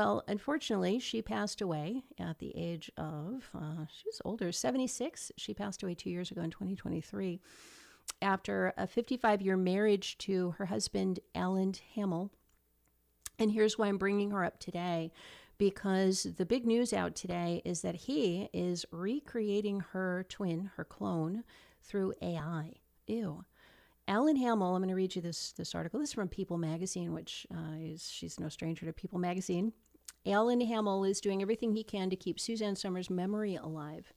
Well, unfortunately, she passed away at the age of, she was older, 76. She passed away 2 years ago in 2023 after a 55-year marriage to her husband, Alan Hamill. And here's why I'm bringing her up today, because the big news out today is that he is recreating her twin, her clone, through AI. Ew. Alan Hamill, I'm going to read you this article. This is from People Magazine, which she's no stranger to People Magazine. Alan Hamill is doing everything he can to keep Suzanne Somers' memory alive.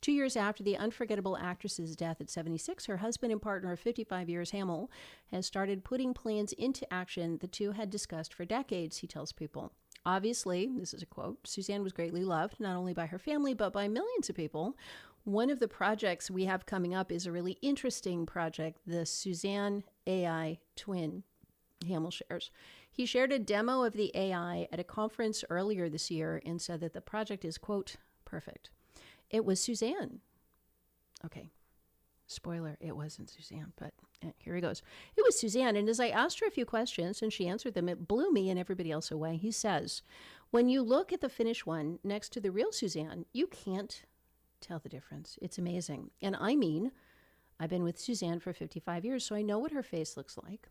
2 years after the unforgettable actress's death at 76, her husband and partner of 55 years, Hamill, has started putting plans into action the two had discussed for decades, he tells People. Obviously, this is a quote, Suzanne was greatly loved, not only by her family, but by millions of people. One of the projects we have coming up is a really interesting project, the Suzanne AI twin, Hamill shares. He shared a demo of the AI at a conference earlier this year and said that the project is, quote, perfect. It was Suzanne. Okay, spoiler, it wasn't Suzanne, but here he goes. It was Suzanne, and as I asked her a few questions and she answered them, it blew me and everybody else away. He says, when you look at the finished one next to the real Suzanne, you can't tell the difference. It's amazing. And I mean, I've been with Suzanne for 55 years, so I know what her face looks like.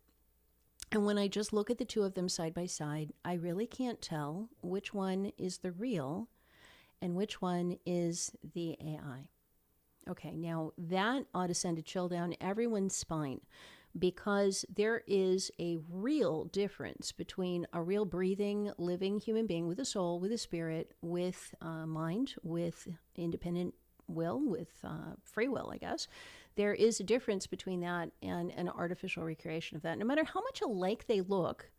And when I just look at the two of them side by side, I really can't tell which one is the real and which one is the AI. Okay, now that ought to send a chill down everyone's spine, because there is a real difference between a real breathing, living human being with a soul, with a spirit, with mind, with independent will, with free will, I guess. There is a difference between that and an artificial recreation of that. No matter how much alike they look,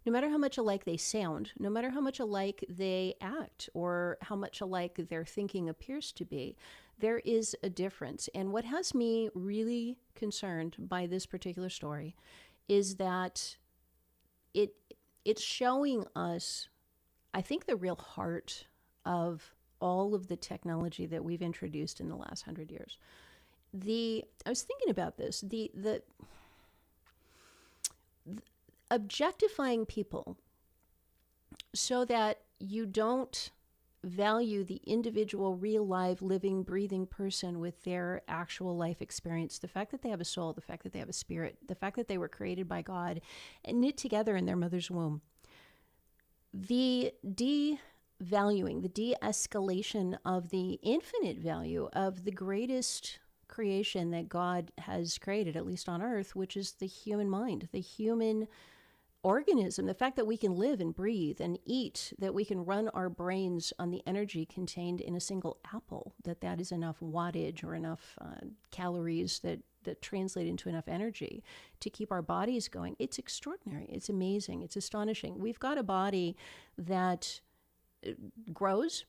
no matter how much alike they sound, no matter how much alike they act, or how much alike their thinking appears to be, there is a difference. And what has me really concerned by this particular story is that it's showing us, I think, the real heart of all of the technology that we've introduced in the last 100 years. I was thinking about this, the objectifying people so that you don't value the individual, real, live, living, breathing person with their actual life experience. The fact that they have a soul, the fact that they have a spirit, the fact that they were created by God and knit together in their mother's womb. The devaluing, the de-escalation of the infinite value of the greatest creation that God has created, at least on earth, which is the human mind, the human organism, the fact that we can live and breathe and eat, that we can run our brains on the energy contained in a single apple, that is enough wattage or enough calories that translate into enough energy to keep our bodies going. It's extraordinary. It's amazing. It's astonishing. We've got a body that grows,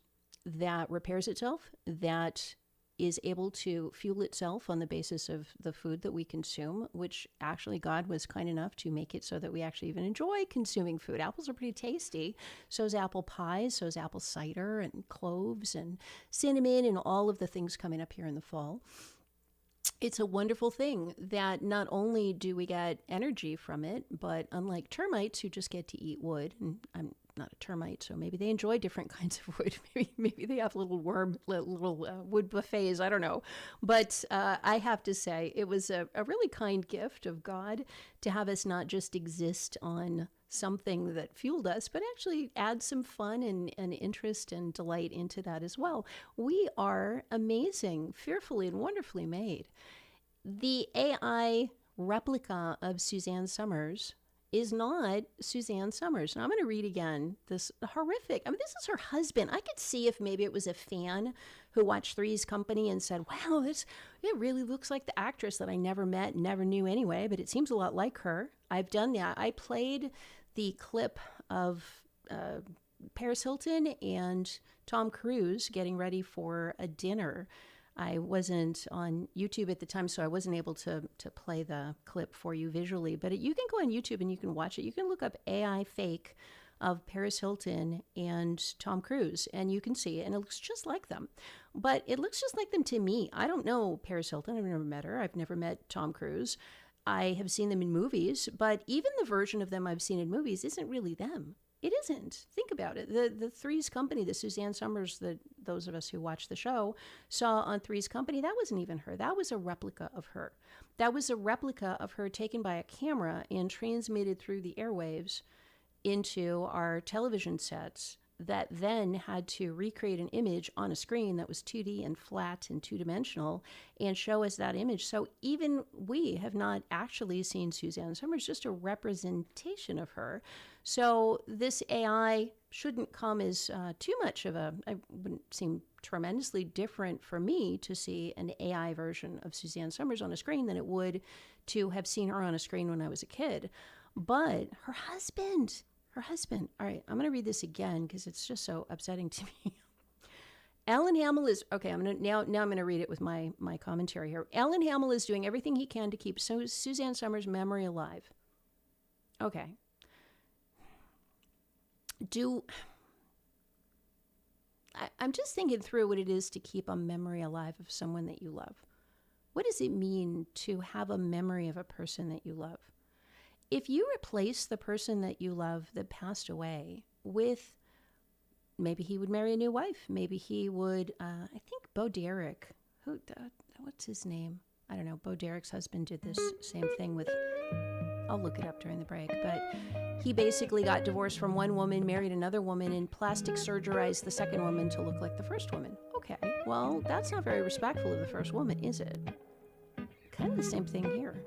that repairs itself, that is able to fuel itself on the basis of the food that we consume, which actually God was kind enough to make it so that we actually even enjoy consuming food. Apples are pretty tasty. So is apple pies, so is apple cider and cloves and cinnamon and all of the things coming up here in the fall. It's a wonderful thing that not only do we get energy from it, but unlike termites who just get to eat wood, and I'm not a termite, so maybe they enjoy different kinds of wood. Maybe they have little wood buffets. I don't know. But I have to say, it was a really kind gift of God to have us not just exist on something that fueled us, but actually add some fun and interest and delight into that as well. We are amazing, fearfully and wonderfully made. The AI replica of Suzanne Somers is not Suzanne Somers. Now I'm going to read again this horrific. This is her husband. I could see if maybe it was a fan who watched Three's Company and said, wow, it really looks like the actress that I never met, never knew anyway, but it seems a lot like her. I've done that. I played the clip of Paris Hilton and Tom Cruise getting ready for a dinner. I wasn't on YouTube at the time, so I wasn't able to play the clip for you visually. But you can go on YouTube and you can watch it. You can look up AI fake of Paris Hilton and Tom Cruise, and you can see it, and it looks just like them. But it looks just like them to me. I don't know Paris Hilton. I've never met her. I've never met Tom Cruise. I have seen them in movies, but even the version of them I've seen in movies isn't really them. It isn't. Think about it. The Three's Company, the Suzanne Somers, that those of us who watched the show saw on Three's Company, that wasn't even her. That was a replica of her. That was a replica of her taken by a camera and transmitted through the airwaves into our television sets that then had to recreate an image on a screen that was 2D and flat and two-dimensional and show us that image. So even we have not actually seen Suzanne Somers, just a representation of her. So this AI shouldn't come as too much of a, it wouldn't seem tremendously different for me to see an AI version of Suzanne Somers on a screen than it would to have seen her on a screen when I was a kid. But her husband, all right, I'm going to read this again because it's just so upsetting to me. Alan Hamill is, okay, I'm going to read it with my commentary here. Alan Hamill is doing everything he can to keep Suzanne Somers' memory alive. Okay. I'm just thinking through what it is to keep a memory alive of someone that you love. What does it mean to have a memory of a person that you love? If you replace the person that you love that passed away with, maybe he would marry a new wife. Maybe he would, I think Bo Derek, what's his name? I don't know. Bo Derek's husband did this same thing with, I'll look it up during the break, but he basically got divorced from one woman, married another woman, and plastic surgerized the second woman to look like the first woman. Okay, well, that's not very respectful of the first woman, is it? Kind of the same thing here.